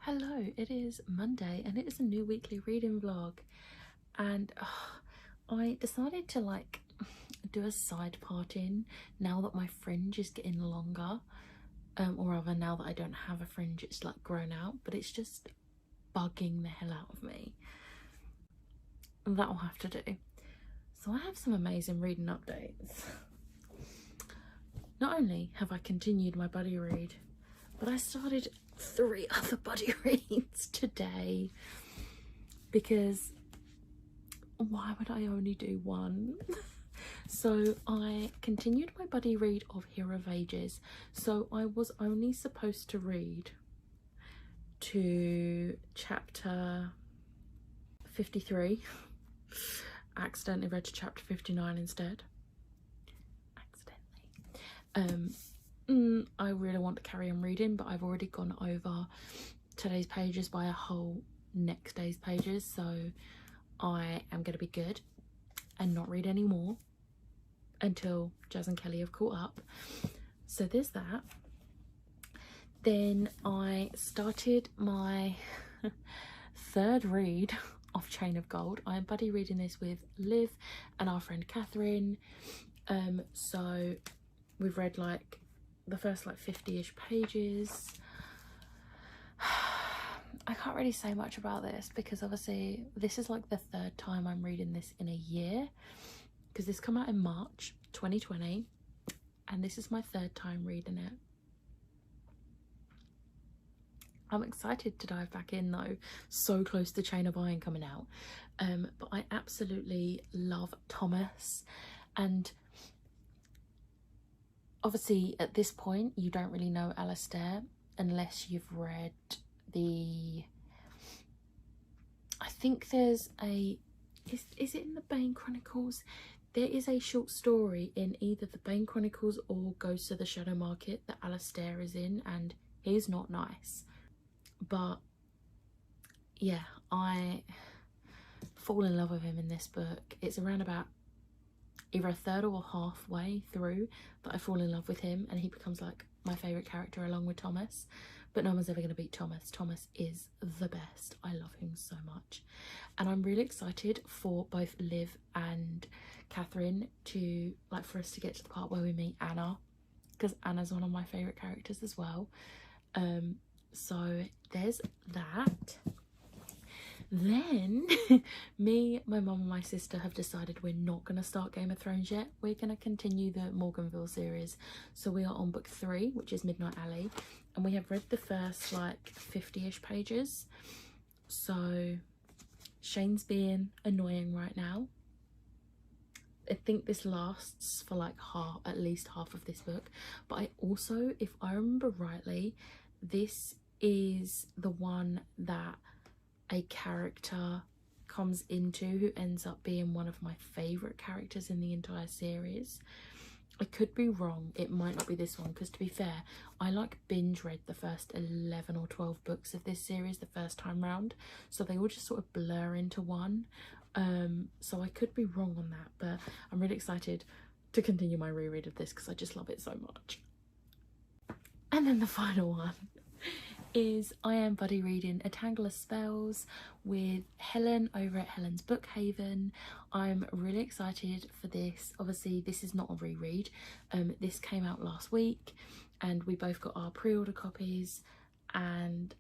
Hello, it is Monday and it is a new weekly reading vlog, and I decided to do a side part in now that my fringe is getting longer, or rather now that I don't have a fringe, it's like grown out, but it's just bugging the hell out of me. That will have to do. So I have some amazing reading updates. Not only have I continued my buddy read, but I started 3 other buddy reads today, because why would I only do one? So I continued my buddy read of Hero of Ages. So I was only supposed to read to chapter 53. I accidentally read to chapter 59 instead. I really want to carry on reading, but I've already gone over today's pages by a whole next day's pages, so I am going to be good and not read any more until Jazz and Kelly have caught up. So there's that. Then I started my third read of Chain of Gold. I'm buddy reading this with Liv and our friend Catherine. So we've read like the first 50-ish pages. I can't really say much about this because obviously this is like the 3rd time I'm reading this in a year, because this come out in March 2020 and this is my 3rd time reading it. I'm excited to dive back in though, so close to Chain of Iron coming out. But I absolutely love Thomas, and obviously at this point you don't really know Alistair unless you've read the, I think there's a, is it in the Bane Chronicles? There is a short story in either the Bane Chronicles or Ghosts of the Shadow Market that Alistair is in, and he's not nice. But yeah, I fall in love with him in this book. It's around about either a 3rd or halfway through that I fall in love with him, and he becomes like my favourite character along with Thomas. But no one's ever going to beat Thomas. Thomas is the best. I love him so much. And I'm really excited for both Liv and Catherine to, for us to get to the part where we meet Anna, because Anna's one of my favourite characters as well. So there's that. Then me, my mum and my sister have decided we're not going to start Game of Thrones yet. We're going to continue the Morganville series. So we are on book 3, which is Midnight Alley, and we have read the first 50-ish pages. So Shane's being annoying right now. I think this lasts for at least half of this book, but I also, if I remember rightly, this is the one that a character comes into who ends up being one of my favourite characters in the entire series. I could be wrong, it might not be this one, because to be fair, I binge read the first 11 or 12 books of this series the first time round, so they all just sort of blur into one. So I could be wrong on that, but I'm really excited to continue my reread of this because I just love it so much. And then the final one is I am buddy reading A Tangle of Spells with Helen over at Helen's Bookhaven. I'm really excited for this. Obviously this is not a reread. This came out last week and we both got our pre-order copies, and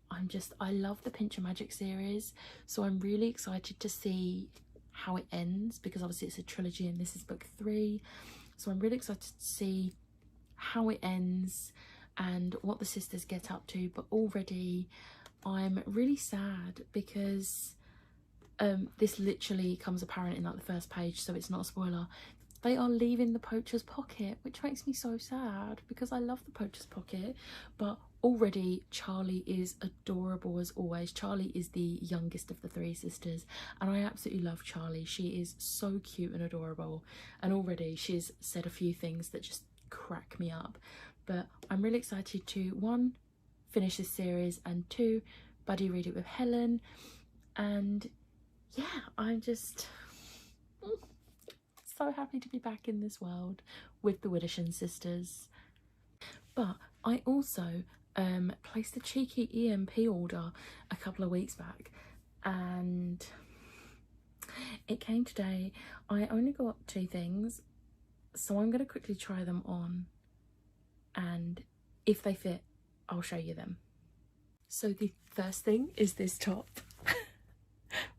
I love the Pinch of Magic series, so I'm really excited to see how it ends, because obviously it's a trilogy and this is book 3, so I'm really excited to see how it ends and what the sisters get up to. But already I'm really sad because this literally comes apparent in the first page, so it's not a spoiler. They are leaving the Poacher's Pocket, which makes me so sad because I love the Poacher's Pocket. But already Charlie is adorable as always. Charlie is the youngest of the 3 sisters and I absolutely love Charlie. She is so cute and adorable, and already she's said a few things that just crack me up. But I'm really excited to 1, finish this series, and 2, buddy read it with Helen. And yeah, I'm just so happy to be back in this world with the Widdersham sisters. But I also placed a cheeky EMP order a couple of weeks back, and it came today. I only got 2 things, so I'm going to quickly try them on, and if they fit, I'll show you them. So the first thing is this top,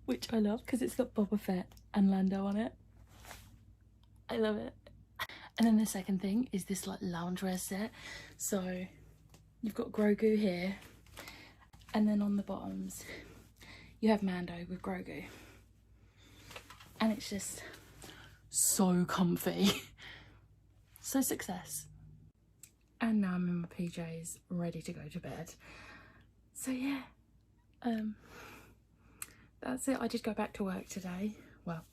which I love because it's got Boba Fett and Lando on it. I love it. And then the second thing is this like loungewear set. So you've got Grogu here, and then on the bottoms you have Mando with Grogu, and it's just so comfy. So success. And now I'm in my PJs ready to go to bed. So yeah, that's it. I did go back to work today. Well,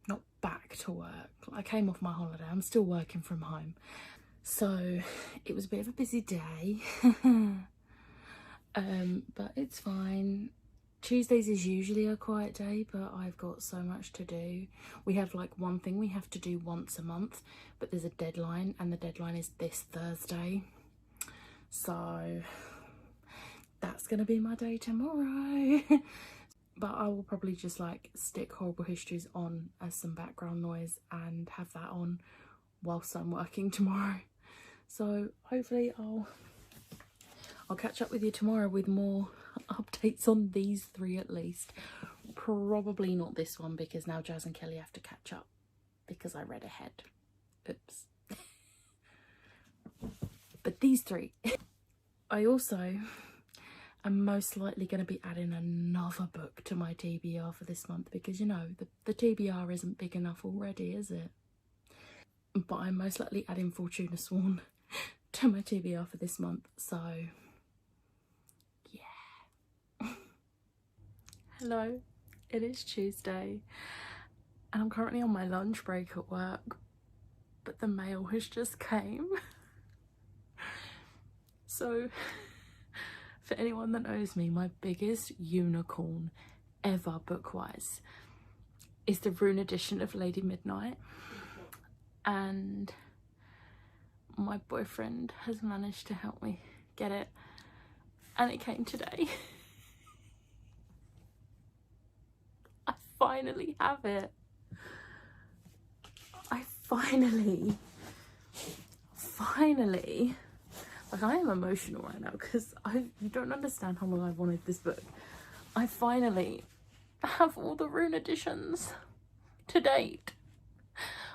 not back to work. I came off my holiday. I'm still working from home. So it was a bit of a busy day. But it's fine. Tuesdays is usually a quiet day, but I've got so much to do. We have like one thing we have to do once a month, but there's a deadline, and the deadline is this Thursday. So that's gonna be my day tomorrow. But I will probably just like stick Horrible Histories on as some background noise and have that on whilst I'm working tomorrow. So hopefully I'll catch up with you tomorrow with more updates on these 3 at least. Probably not this one, because now Jazz and Kelly have to catch up because I read ahead. Oops. But these 3. I also am most likely going to be adding another book to my TBR for this month, because you know the TBR isn't big enough already, is it? But I'm most likely adding Fortuna Sworn to my TBR for this month, so yeah. Hello, it is Tuesday and I'm currently on my lunch break at work, but the mail has just came. So for anyone that knows me, my biggest unicorn ever book-wise is the Rune edition of Lady Midnight, and my boyfriend has managed to help me get it, and it came today. I finally have it. I finally, like, I am emotional right now because you don't understand how long I've wanted this book. I finally have all the Rune editions to date.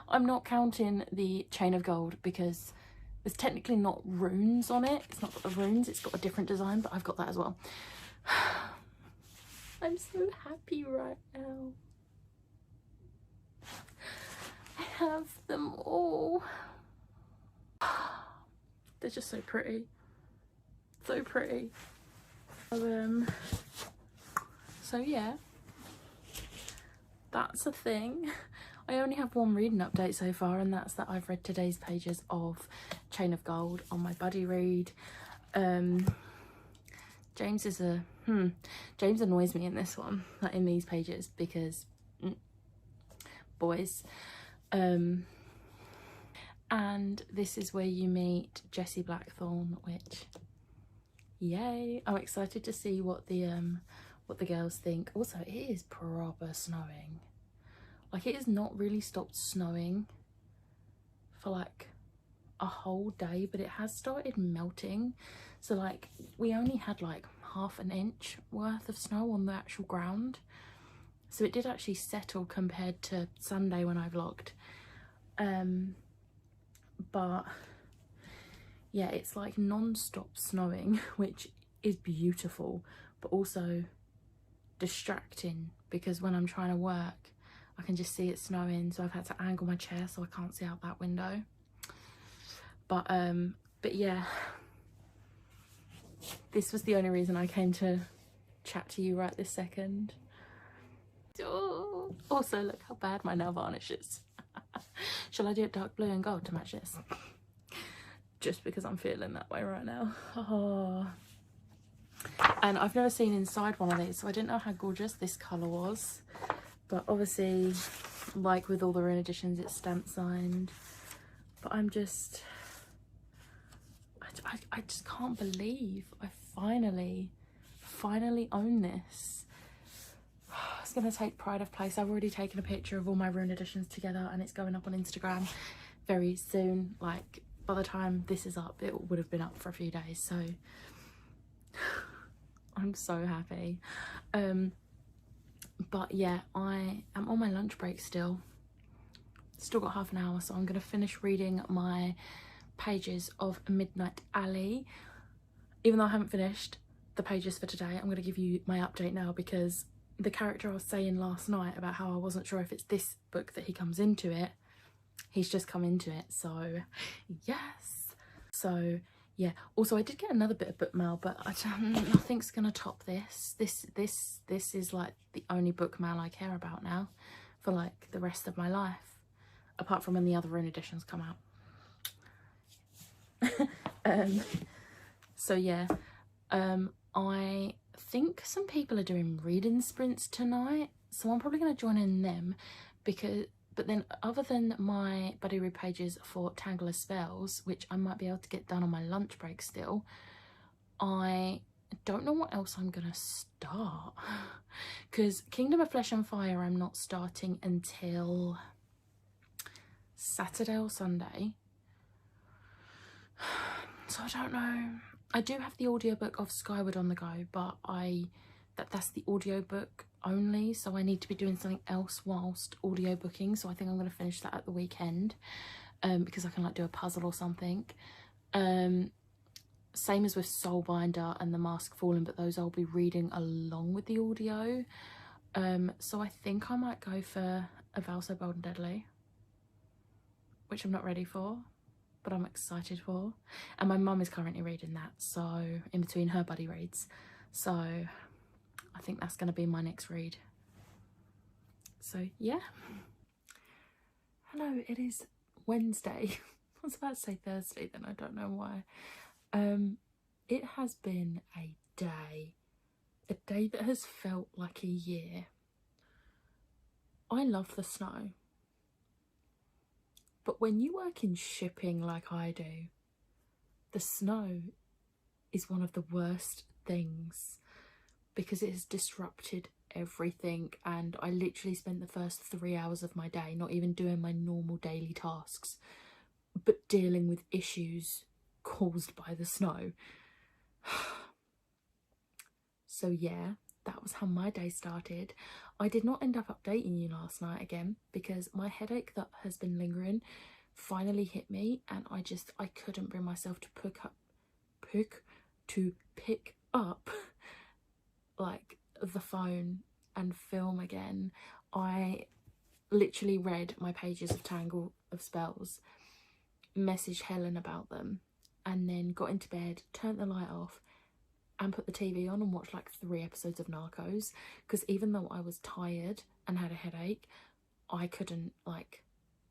I'm not counting the Chain of Gold because there's technically not runes on it. It's not got the runes, it's got a different design, but I've got that as well. I'm so happy right now. I have them all. They're just so pretty. So pretty. So yeah, that's a thing. I only have one reading update so far, and that's that I've read today's pages of Chain of Gold on my buddy read. James is a James annoys me in this one, like in these pages, because boys. And this is where you meet Jessie Blackthorne, which, yay! I'm excited to see what the girls think. Also, it is proper snowing. Like, it has not really stopped snowing for like a whole day, but it has started melting. So like, we only had like half an inch worth of snow on the actual ground, so it did actually settle compared to Sunday when I vlogged. But yeah, it's like non-stop snowing, which is beautiful, but also distracting, because when I'm trying to work I can just see it snowing, so I've had to angle my chair so I can't see out that window. But yeah, this was the only reason I came to chat to you right this second. Oh, also, look how bad my nail varnish is. Shall I do it dark blue and gold to match this? Just because I'm feeling that way right now. Oh. And I've never seen inside one of these, so I didn't know how gorgeous this colour was. But obviously, like with all the Rune editions, it's stamp signed. But I'm just, I I just can't believe I finally own this. It's gonna take pride of place. I've already taken a picture of all my Rune editions together and it's going up on Instagram very soon. Like by the time this is up, it would have been up for a few days, so I'm so happy. But yeah, I am on my lunch break still got half an hour, so I'm gonna finish reading my pages of Midnight Alley. Even though I haven't finished the pages for today, I'm gonna give you my update now, because the character I was saying last night about how I wasn't sure if it's this book that he comes into it, he's just come into it, so yes. So yeah, also I did get another bit of book mail, but nothing's gonna top this. This is like the only book mail I care about now for like the rest of my life, apart from when the other Rune editions come out. So yeah, I think some people are doing reading sprints tonight, so I'm probably going to join in them, but then other than my buddy read pages for Tangle of Spells, which I might be able to get done on my lunch break still, I don't know what else I'm gonna start, because Kingdom of Flesh and Fire I'm not starting until Saturday or Sunday, so I don't know. I do have the audiobook of Skyward on the go, but that's the audiobook only, so I need to be doing something else whilst audiobooking, so I think I'm going to finish that at the weekend, because I can like do a puzzle or something. Same as with Soulbinder and The Mask Fallen, but those I'll be reading along with the audio. So I think I might go for A Vow So Bold and Deadly, which I'm not ready for, but I'm excited for. And my mum is currently reading that, so in between her buddy reads, so I think that's going to be my next read. So yeah. Hello, it is Wednesday. I was about to say Thursday then, I don't know why. It has been a day that has felt like a year. I love the snow, but when you work in shipping like I do, the snow is one of the worst things, because it has disrupted everything, and I literally spent the first 3 hours of my day not even doing my normal daily tasks, but dealing with issues caused by the snow. So yeah, that was how my day started. I did not end up updating you last night again, because my headache that has been lingering finally hit me, and I couldn't bring myself to pick up like the phone and film again. I literally read my pages of Tangle of Spells, messaged Helen about them, and then got into bed, turned the light off and put the TV on and watched like 3 episodes of Narcos, because even though I was tired and had a headache, I couldn't like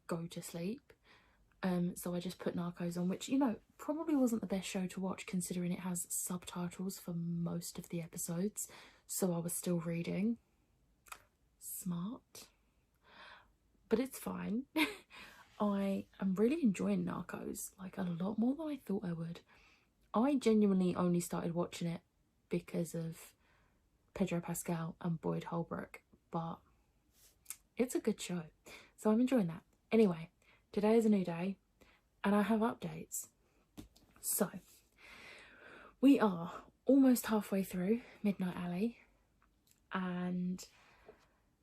go to sleep. So I just put Narcos on, which, you know, probably wasn't the best show to watch considering it has subtitles for most of the episodes, so I was still reading. Smart. But it's fine. I am really enjoying Narcos, like a lot more than I thought I would. I genuinely only started watching it because of Pedro Pascal and Boyd Holbrook, but it's a good show, so I'm enjoying that. Anyway, today is a new day and I have updates. So we are almost halfway through Midnight Alley, and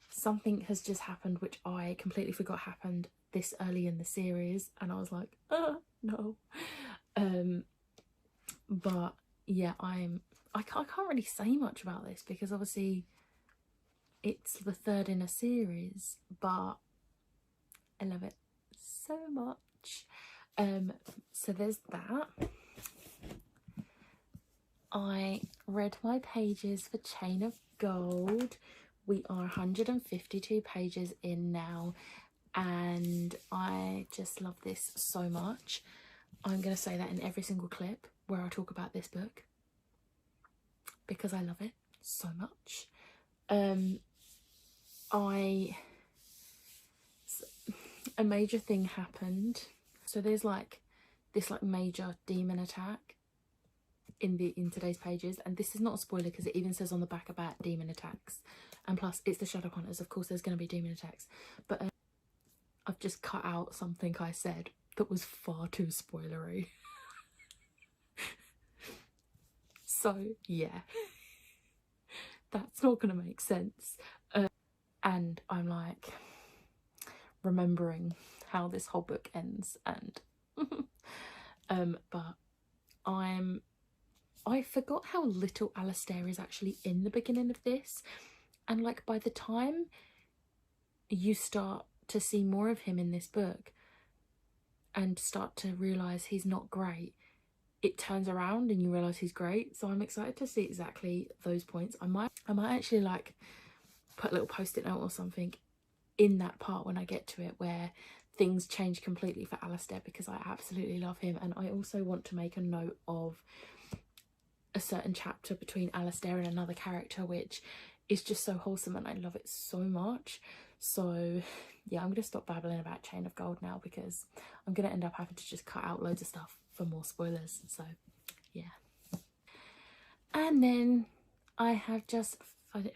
something has just happened which I completely forgot happened this early in the series, and I was like, no. But yeah, I can't really say much about this, because obviously it's the 3rd in a series, but I love it so much. So there's that. I read my pages for Chain of Gold. We are 152 pages in now, and I just love this so much. I'm going to say that in every single clip where I talk about this book, because I love it so much. A major thing happened. So there's like this like major demon attack in today's pages, and this is not a spoiler because it even says on the back about demon attacks, and plus it's the Shadow Hunters, of course there's going to be demon attacks, but I've just cut out something I said that was far too spoilery. So yeah, that's not going to make sense. And I'm like remembering how this whole book ends, and but I forgot how little Alistair is actually in the beginning of this, and like by the time you start to see more of him in this book and start to realise he's not great, it turns around and you realise he's great. So I'm excited to see exactly those points. I might actually like put a little post-it note or something in that part when I get to it where things change completely for Alistair, because I absolutely love him. And I also want to make a note of a certain chapter between Alistair and another character which is just so wholesome and I love it so much. So yeah, I'm going to stop babbling about Chain of Gold now because I'm going to end up having to just cut out loads of stuff for more spoilers. So yeah. And then I have just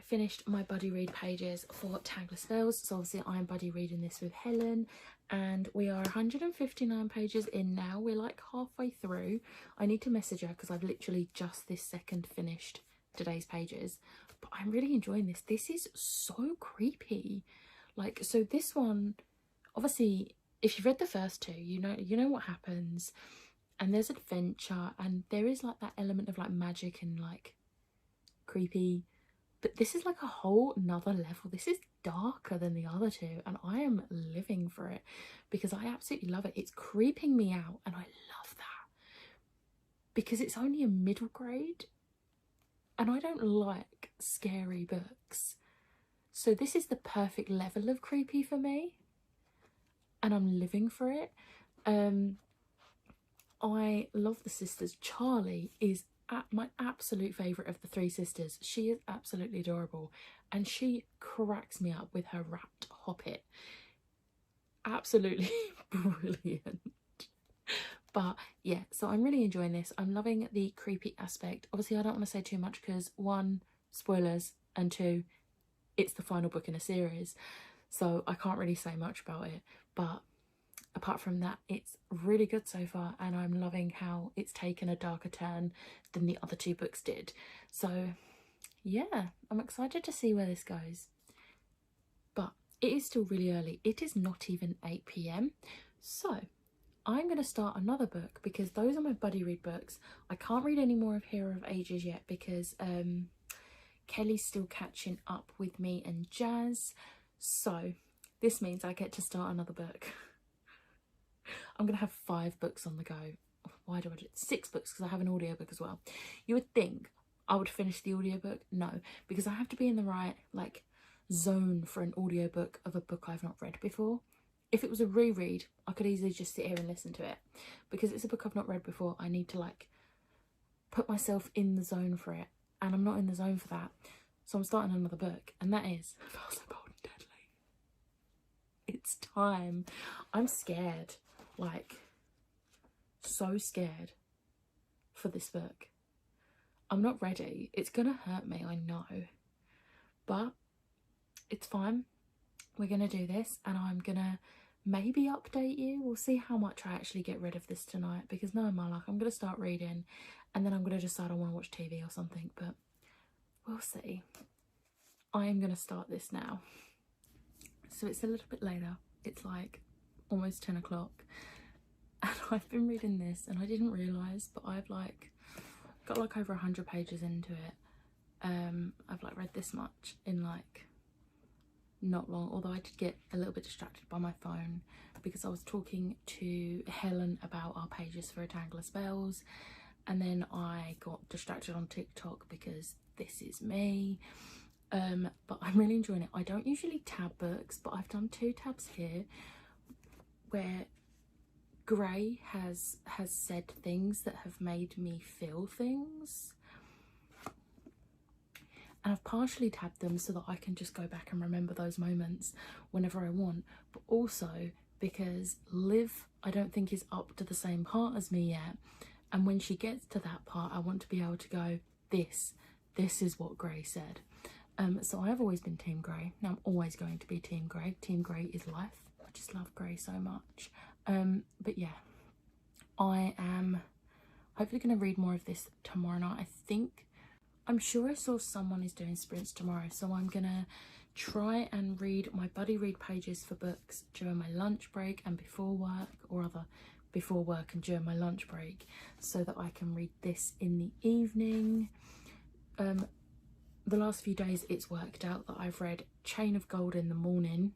finished my buddy read pages for Tangle of Spells. So obviously I'm buddy reading this with Helen, and we are 159 pages in now. We're like halfway through. I need to message her because I've literally just this second finished today's pages, but I'm really enjoying this. This is so creepy. Like, so this one, obviously if you've read the first two, you know what happens, and there's adventure and there is like that element of like magic and like creepy, but this is like a whole nother level. This is darker than the other two, and I am living for it because I absolutely love it. It's creeping me out, and I love that because it's only a middle grade and I don't like scary books. So this is the perfect level of creepy for me, and I'm living for it. I love the sisters. Charlie is my absolute favourite of the three sisters. She is absolutely adorable, and she cracks me up with her wrapped hoppet. Absolutely brilliant. But yeah, so I'm really enjoying this. I'm loving the creepy aspect. Obviously I don't want to say too much because one, spoilers, and two, it's the final book in a series, so I can't really say much about it. But apart from that, it's really good so far, and I'm loving how it's taken a darker turn than the other two books did. So yeah, I'm excited to see where this goes. But it is still really early. It is not even 8 p.m. So I'm going to start another book because those are my buddy read books. I can't read any more of Hero of Ages yet because Kelly's still catching up with me and Jazz. So this means I get to start another book. I'm going to have 5 books on the go. Why do I do 6 books? Because I have an audiobook as well. You would think I would finish the audiobook. No, because I have to be in the right like zone for an audiobook of a book I've not read before. If it was a reread, I could easily just sit here and listen to it. Because it's a book I've not read before, I need to like put myself in the zone for it, and I'm not in the zone for that. So I'm starting another book, and that is Vows of Bold and Deadly. It's time. I'm scared. Like, so scared for this book. I'm not ready. It's gonna hurt me, I know, but it's fine. We're gonna do this, and I'm gonna maybe update you. We'll see how much I actually get rid of this tonight, because knowing my luck, I'm gonna start reading and then I'm gonna decide I want to watch TV or something, but we'll see. I am gonna start this now. So it's a little bit later. It's like almost 10 o'clock, and I've been reading this and I didn't realise, but I've like got like over 100 pages into it. I've like read this much in like not long, although I did get a little bit distracted by my phone because I was talking to Helen about our pages for A Tangle of Spells, and then I got distracted on TikTok because this is me. But I'm really enjoying it. I don't usually tab books, but I've done 2 tabs here where Gray has said things that have made me feel things, and I've partially tabbed them so that I can just go back and remember those moments whenever I want, but also because Liv I don't think is up to the same part as me yet, And when she gets to that part, I want to be able to go, this is what Grey said. So I've always been Team Grey. Now I'm always going to be Team Grey. Team Grey is life. I just love Grey so much. But yeah, I am hopefully going to read more of this tomorrow night. I'm sure I saw someone is doing sprints tomorrow, so I'm going to try and read my buddy read pages for books during my lunch break and before work, or rather before work and during my lunch break, so that I can read this in the evening. The last few days it's worked out that I've read Chain of Gold in the morning,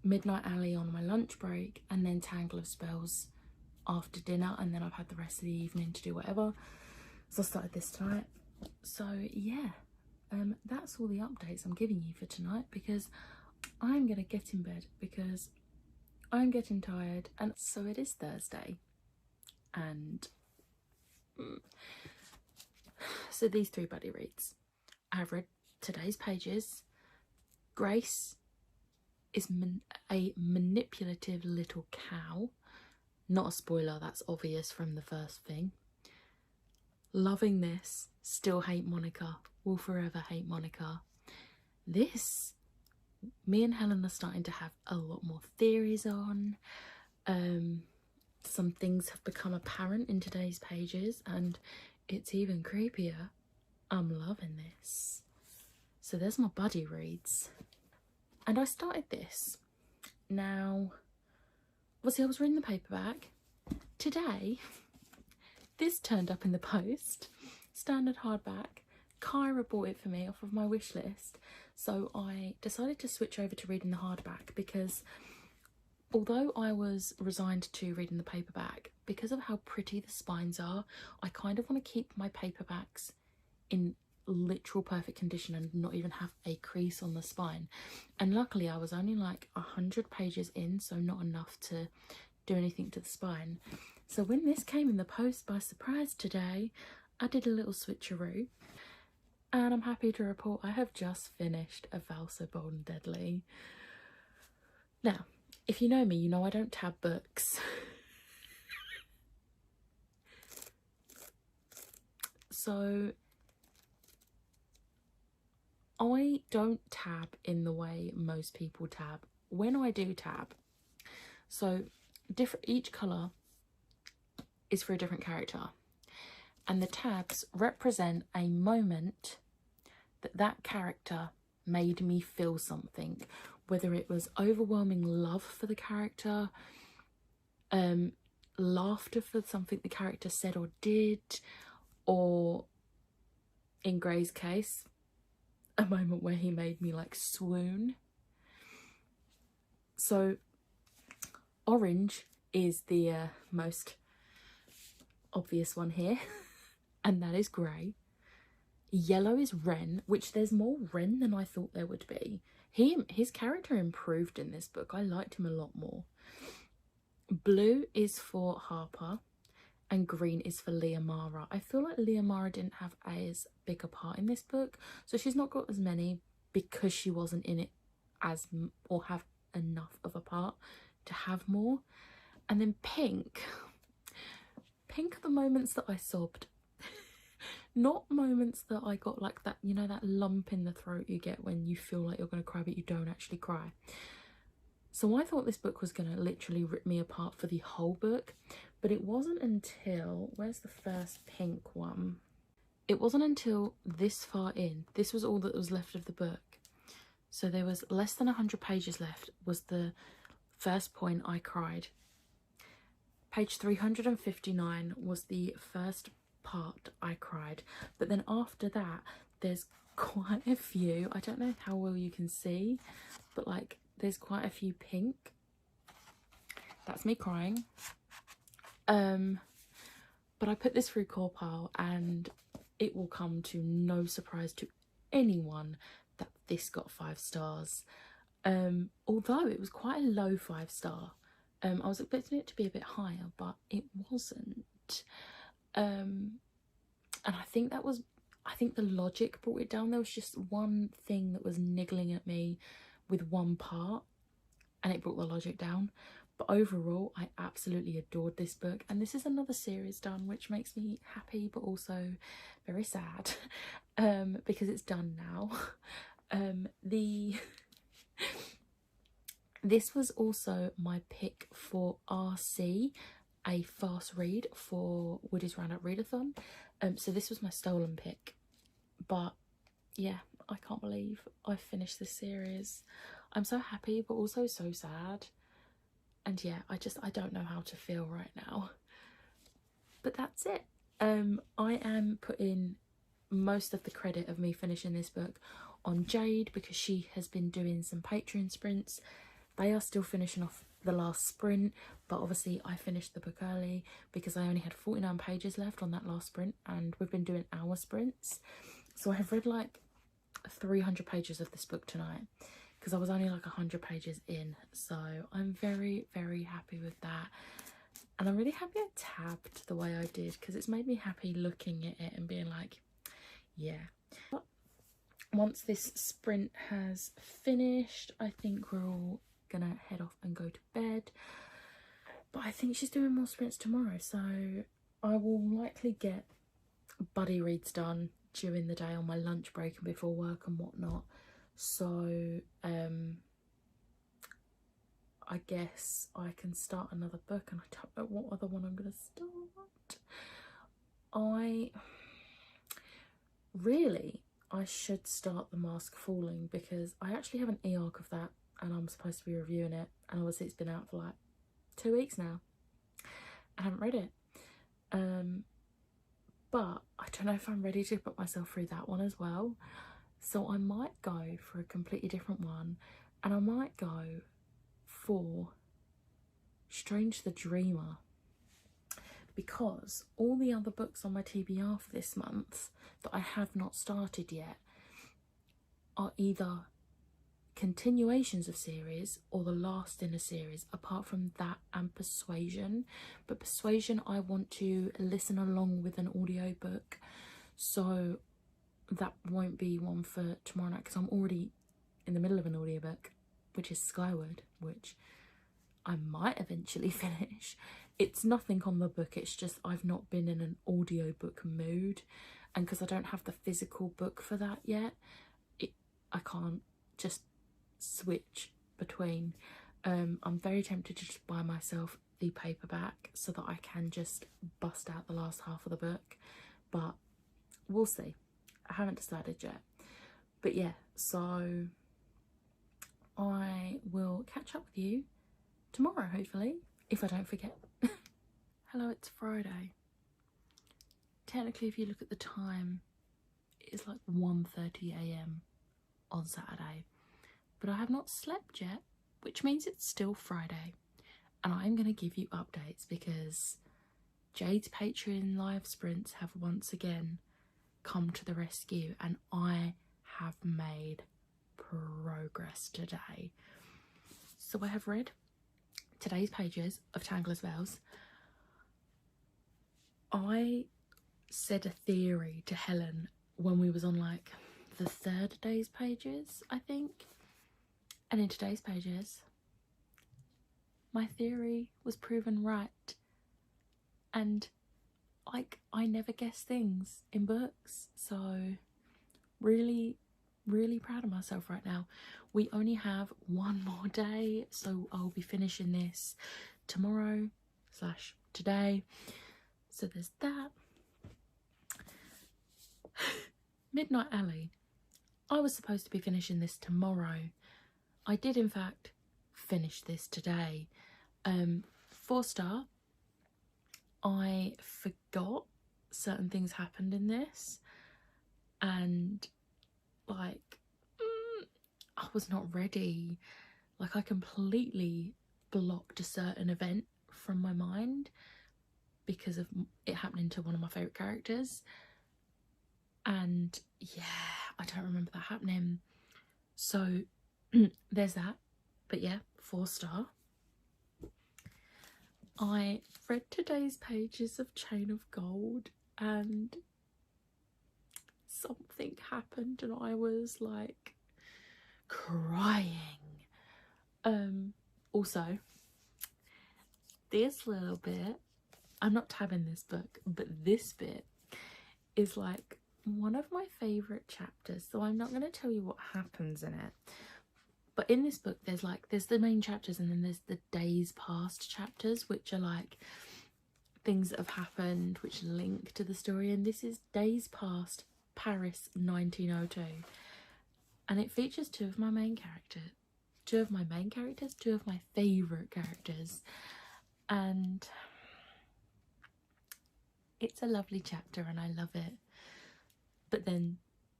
Midnight Alley on my lunch break, and then Tangle of Spells after dinner, and then I've had the rest of the evening to do whatever. So I started this tonight. So yeah, that's all the updates I'm giving you for tonight, because I'm gonna get in bed because I'm getting tired. And so it is Thursday, and so these 3 buddy reads. I've read today's pages. Grace is a manipulative little cow. Not a spoiler, that's obvious from the first thing. Loving this. Still hate Monica. Will forever hate Monica. This, me and Helen are starting to have a lot more theories on. Some things have become apparent in today's pages, and it's even creepier. I'm loving this. So there's my buddy reads. And I started this. Now, obviously I was reading the paperback. Today, this turned up in the post. Standard hardback. Kyra bought it for me off of my wish list. So I decided to switch over to reading the hardback, because although I was resigned to reading the paperback, because of how pretty the spines are, I kind of want to keep my paperbacks in literal perfect condition and not even have a crease on the spine. And luckily I was only like 100 pages in, so not enough to do anything to the spine. So when this came in the post by surprise today, I did a little switcheroo, and I'm happy to report I have just finished A Vow So Bold and Deadly. Now, if you know me, you know I don't tab books. So I don't tab in the way most people tab. When I do tab, so each colour is for a different character, and the tabs represent a moment that character made me feel something, whether it was overwhelming love for the character, laughter for something the character said or did, or in Grey's case, a moment where he made me like swoon. So orange is the most obvious one here, and that is Grey. Yellow is Ren, which there's more Ren than I thought there would be. His character improved in this book. I liked him a lot more. Blue is for Harper, and green is for Liamara. I feel like Liamara didn't have as big a part in this book, so she's not got as many because she wasn't in it as, or have enough of a part to have more. And then pink are the moments that I sobbed. Not moments that I got like that, you know, that lump in the throat you get when you feel like you're going to cry but you don't actually cry. So I thought this book was going to literally rip me apart for the whole book, but it wasn't until, where's the first pink one? It wasn't until this far in, this was all that was left of the book. So there was less than 100 pages left, was the first point I cried. Page 359 was the first part I cried, but then after that there's quite a few, I don't know how well you can see, but like there's quite a few pink. That's me crying. But I put this through CAWPILE, and it will come to no surprise to anyone that this got 5 stars. Although it was quite a low 5-star. I was expecting it to be a bit higher, but it wasn't. And I think the logic brought it down. There was just one thing that was niggling at me with one part, and it brought the logic down. But overall, I absolutely adored this book, and this is another series done, which makes me happy but also very sad, because it's done now. This was also my pick for RC, a fast read for Woody's Roundup Readathon. So this was my stolen pick, but yeah, I can't believe I finished this series. I'm so happy but also so sad, and yeah, I don't know how to feel right now. But that's it. I am putting most of the credit of me finishing this book on Jade, because she has been doing some Patreon sprints. They are still finishing off the last sprint, but obviously I finished the book early because I only had 49 pages left on that last sprint, and we've been doing hour sprints. So I have read like 300 pages of this book tonight because I was only like 100 pages in. So I'm very, very happy with that. And I'm really happy I tabbed the way I did, because it's made me happy looking at it and being like, yeah. But once this sprint has finished, I think we're all gonna head off and go to bed. But I think she's doing more sprints tomorrow, so I will likely get buddy reads done during the day on my lunch break and before work and whatnot. So I guess I can start another book, and I don't know what other one I'm gonna start. I should start The Mask Falling, because I actually have an e-arc of that and I'm supposed to be reviewing it, and obviously it's been out for like 2 weeks now. I haven't read it. But I don't know if I'm ready to put myself through that one as well. So I might go for a completely different one, and I might go for Strange the Dreamer, because all the other books on my TBR for this month that I have not started yet are either continuations of series or the last in a series, apart from that and Persuasion. But Persuasion I want to listen along with an audiobook, so that won't be one for tomorrow night, because I'm already in the middle of an audiobook, which is Skyward, which I might eventually finish. It's nothing on the book, it's just I've not been in an audiobook mood, and because I don't have the physical book for that yet, I can't just switch between. I'm very tempted to just buy myself the paperback so that I can just bust out the last half of the book, but we'll see. I haven't decided yet. But yeah, so I will catch up with you tomorrow, hopefully, if I don't forget. Hello, it's Friday. Technically, if you look at the time, it's like 1:30 AM on Saturday, but I have not slept yet, which means it's still Friday, and I'm going to give you updates because Jade's Patreon live sprints have once again come to the rescue, and I have made progress today. So I have read today's pages of Tanglers Bells. I said a theory to Helen when we was on like the third day's pages, I think, and in today's pages my theory was proven right, and like I never guess things in books, so really proud of myself right now. We only have one more day, so I'll be finishing this tomorrow / today, so there's that. Midnight Alley, I was supposed to be finishing this tomorrow. I did in fact finish this today. 4-star, I forgot certain things happened in this, and like I was not ready. Like I completely blocked a certain event from my mind because of it happening to one of my favourite characters, and yeah, I don't remember that happening, so there's that. But yeah, 4-star. I read today's pages of Chain of Gold, and something happened and I was like crying. Also, this little bit, I'm not tabbing this book, but this bit is like one of my favorite chapters, so I'm not going to tell you what happens in it. But in this book there's the main chapters, and then there's the days past chapters, which are like things that have happened which link to the story. And this is Days Past, Paris 1902, and it features two of my favorite characters, and it's a lovely chapter and I love it. But then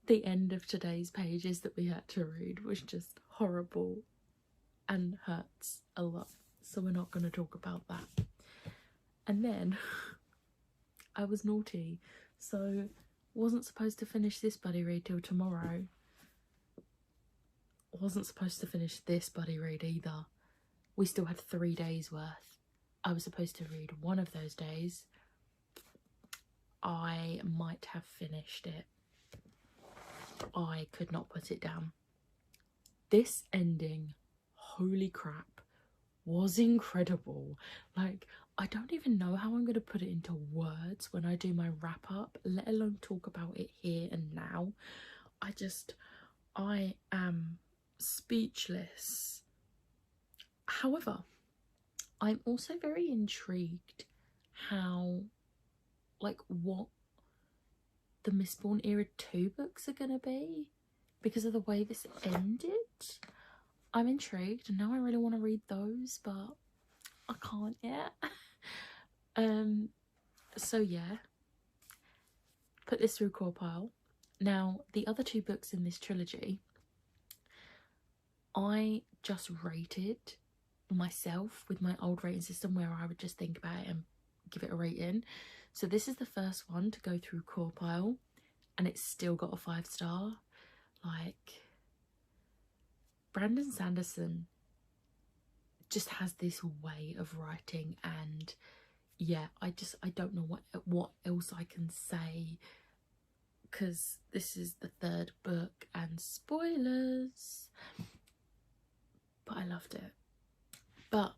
the end of today's pages that we had to read was just horrible and hurts a lot, so we're not going to talk about that. And then I was naughty, so wasn't supposed to finish this buddy read till tomorrow. Wasn't supposed to finish this buddy read either. We still had 3 days worth. I was supposed to read one of those days. I might have finished it. I could not put it down. This ending, holy crap, was incredible. Like, I don't even know how I'm going to put it into words when I do my wrap up, let alone talk about it here and now. I am speechless. However, I'm also very intrigued how, like, what the Mistborn Era 2 books are going to be because of the way this ended. I'm intrigued, and now I really want to read those, but I can't yet. So yeah, put this through core pile. Now, the other 2 books in this trilogy, I just rated myself with my old rating system where I would just think about it and give it a rating. So this is the first one to go through core pile, and it's still got a 5-star. Like, Brandon Sanderson just has this way of writing, and yeah, I don't know what else I can say, because this is the 3rd book and spoilers, but I loved it. But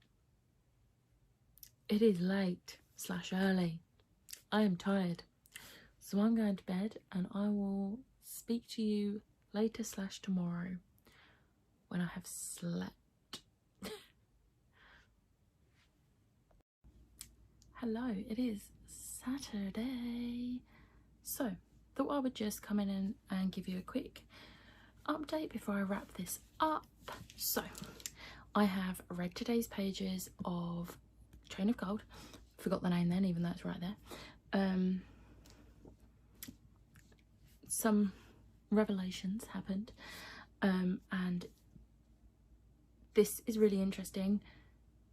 it is late / early. I am tired, so I'm going to bed, and I will speak to you later / tomorrow when I have slept. Hello, it is Saturday, so thought I would just come in and give you a quick update before I wrap this up. So I have read today's pages of Train of Gold. Forgot the name then, even though it's right there. Some revelations happened, and this is really interesting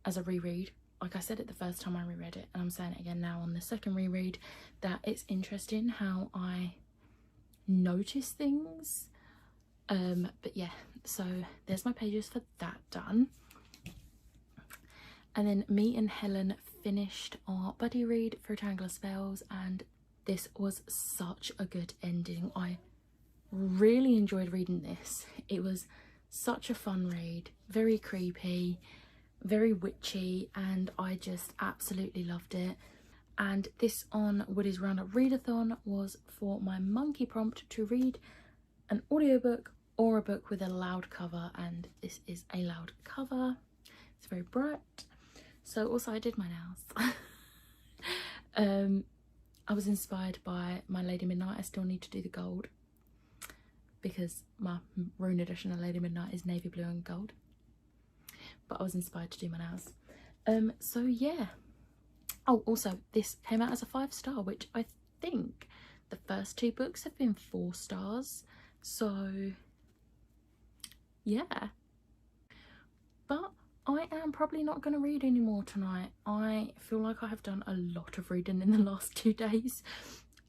as a reread. Like I said it the first time I reread it, and I'm saying it again now on the second reread, that it's interesting how I notice things. But yeah, so there's my pages for that done. And then me and Helen finished our buddy read for Triangle of Spells, and this was such a good ending. I really enjoyed reading this. It was such a fun read, very creepy, very witchy, and I just absolutely loved it. And this on Woody's Roundup Readathon was for my monkey prompt to read an audiobook or a book with a loud cover, and this is a loud cover. It's very bright. So also I did my nails. I was inspired by my Lady Midnight. I still need to do the gold because my Rune edition of Lady Midnight is navy blue and gold, but I was inspired to do my nails. So yeah. Oh, also this came out as a 5-star, which I think the first 2 books have been 4 stars, so yeah. But I am probably not going to read anymore tonight. I feel like I have done a lot of reading in the last 2 days,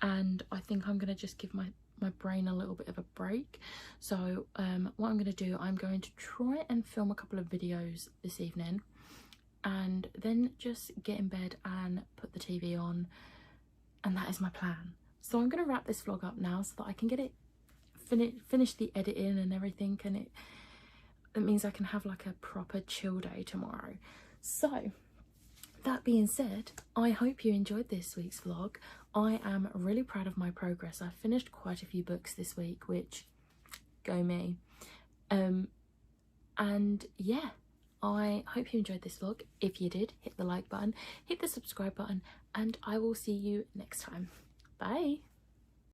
and I think I'm going to just give my brain a little bit of a break. So what I'm going to do, I'm going to try and film a couple of videos this evening, and then just get in bed and put the TV on, and that is my plan. So I'm going to wrap this vlog up now so that I can get it finish the editing and everything, and it means I can have like a proper chill day tomorrow. So that being said, I hope you enjoyed this week's vlog. I am really proud of my progress. I finished quite a few books this week, which, go me. And yeah, I hope you enjoyed this vlog. If you did, hit the like button, hit the subscribe button, and I will see you next time. Bye.